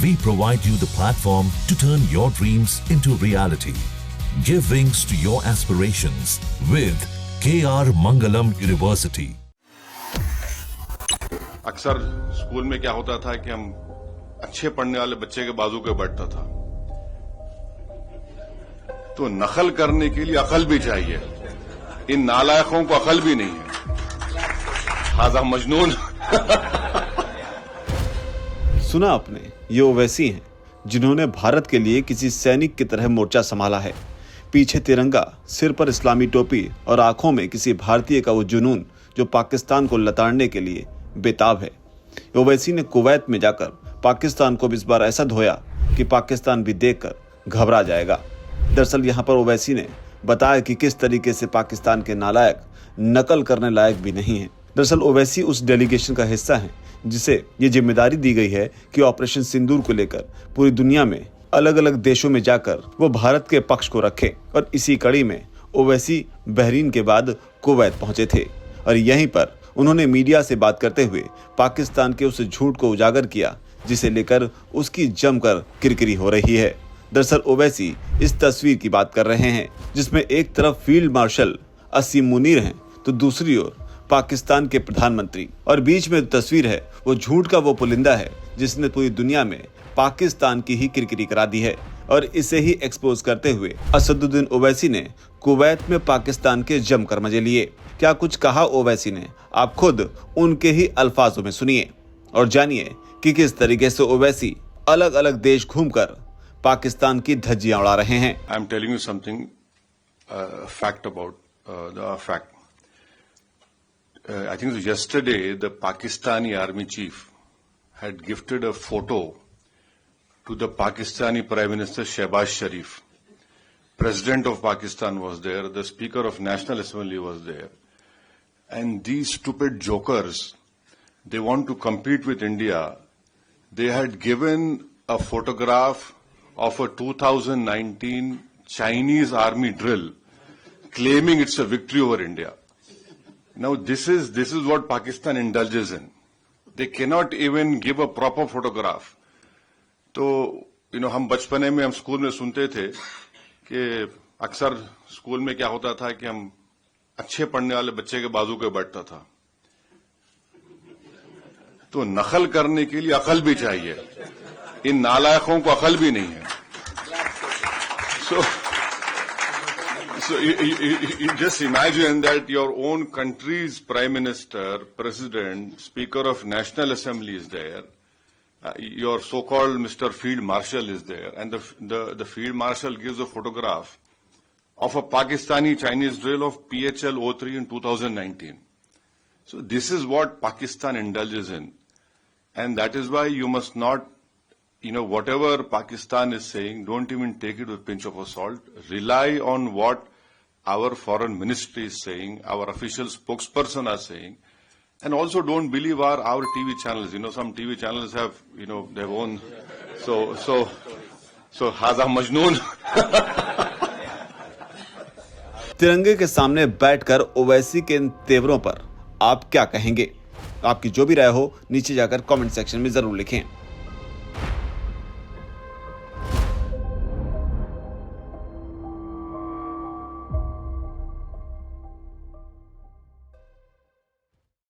we provide you the platform to turn your dreams into reality. Give wings to your aspirations with KR Mangalam University. अक्सर school में क्या होता था कि हम अच्छे पढ़ने वाले बच्चे के बाजू पे बैठता था, तो नकल करने के लिए अकल भी चाहिए। इन नालायकों को अकल भी नहीं है। हाजा मजनून। सुना आपने, ये ओवैसी हैं जिन्होंने भारत के लिए किसी सैनिक की तरह मोर्चा संभाला है। पीछे तिरंगा, सिर पर इस्लामी टोपी और आंखों में किसी भारतीय का वो जुनून जो पाकिस्तान को लताड़ने के लिए बेताब है। ओवैसी ने कुवैत में जाकर पाकिस्तान को इस बार ऐसा धोया कि पाकिस्तान भी देखकर घबरा जाएगा। दरअसल यहाँ पर ओवैसी ने बताया कि किस तरीके से पाकिस्तान के नालायक नकल करने लायक भी नहीं है। दरअसल ओवैसी उस डेलीगेशन का हिस्सा है जिसे ये जिम्मेदारी दी गई है कि ऑपरेशन सिंदूर को लेकर पूरी दुनिया में अलग अलग देशों में जाकर वो भारत के पक्ष को रखे। और इसी कड़ी में ओवैसी बहरीन के बाद कुवैत पहुंचे थे और यहीं पर उन्होंने मीडिया से बात करते हुए पाकिस्तान के उस झूठ को उजागर किया जिसे लेकर उसकी जमकर किरकिरी हो रही है। दरअसल ओवैसी इस तस्वीर की बात कर रहे हैं जिसमें एक तरफ फील्ड मार्शल असीम मुनीर हैं तो दूसरी ओर पाकिस्तान के प्रधानमंत्री, और बीच में तस्वीर है वो झूठ का वो पुलिंदा है जिसने पूरी दुनिया में पाकिस्तान की ही किरकिरी करा दी है। और इसे ही एक्सपोज करते हुए असदुद्दीन ओवैसी ने कुवैत में पाकिस्तान के जमकर मजे लिए। क्या कुछ कहा ओवैसी ने, आप खुद उनके ही अल्फाजों में सुनिए और जानिए कि किस तरीके से ओवैसी अलग अलग देश घूमकर पाकिस्तान की धज्जियां उड़ा रहे हैं। I am telling you something fact about the fact. I think yesterday the Pakistani army chief had gifted a photo to the Pakistani Prime Minister Shehbaz Sharif. President of Pakistan was there, the Speaker of National Assembly was there. And these stupid jokers, they want to compete with India. They had given a photograph of a 2019 Chinese army drill, claiming it's a victory over India. Now this is what Pakistan indulges in. They cannot even give a proper photograph. तो हम बचपने में हम school में सुनते थे कि अक्सर स्कूल में क्या होता था कि हम अच्छे पढ़ने वाले बच्चे के बाजू पे बैठता था, तो नकल करने के लिए अकल भी चाहिए। इन नालायकों को अकल भी नहीं है। So you just imagine that your own country's Prime Minister, President, Speaker of National Assembly is there, your so-called Mr. Field Marshal is there, and the Field Marshal gives a photograph of a Pakistani Chinese drill of PHL-03 in 2019. So this is what Pakistan indulges in, and that is why you must not, whatever Pakistan is saying, don't even take it with a pinch of salt. Rely on what our foreign ministry is saying, our official spokesperson are saying, and also don't believe our TV channels. Some TV channels have, their own. So haza majnoon. तिरंगे के सामने बैठकर ओवैसी के इन तेवरों पर आप क्या कहेंगे? आपकी जो भी राय हो नीचे जाकर कमेंट सेक्शन में जरूर लिखें।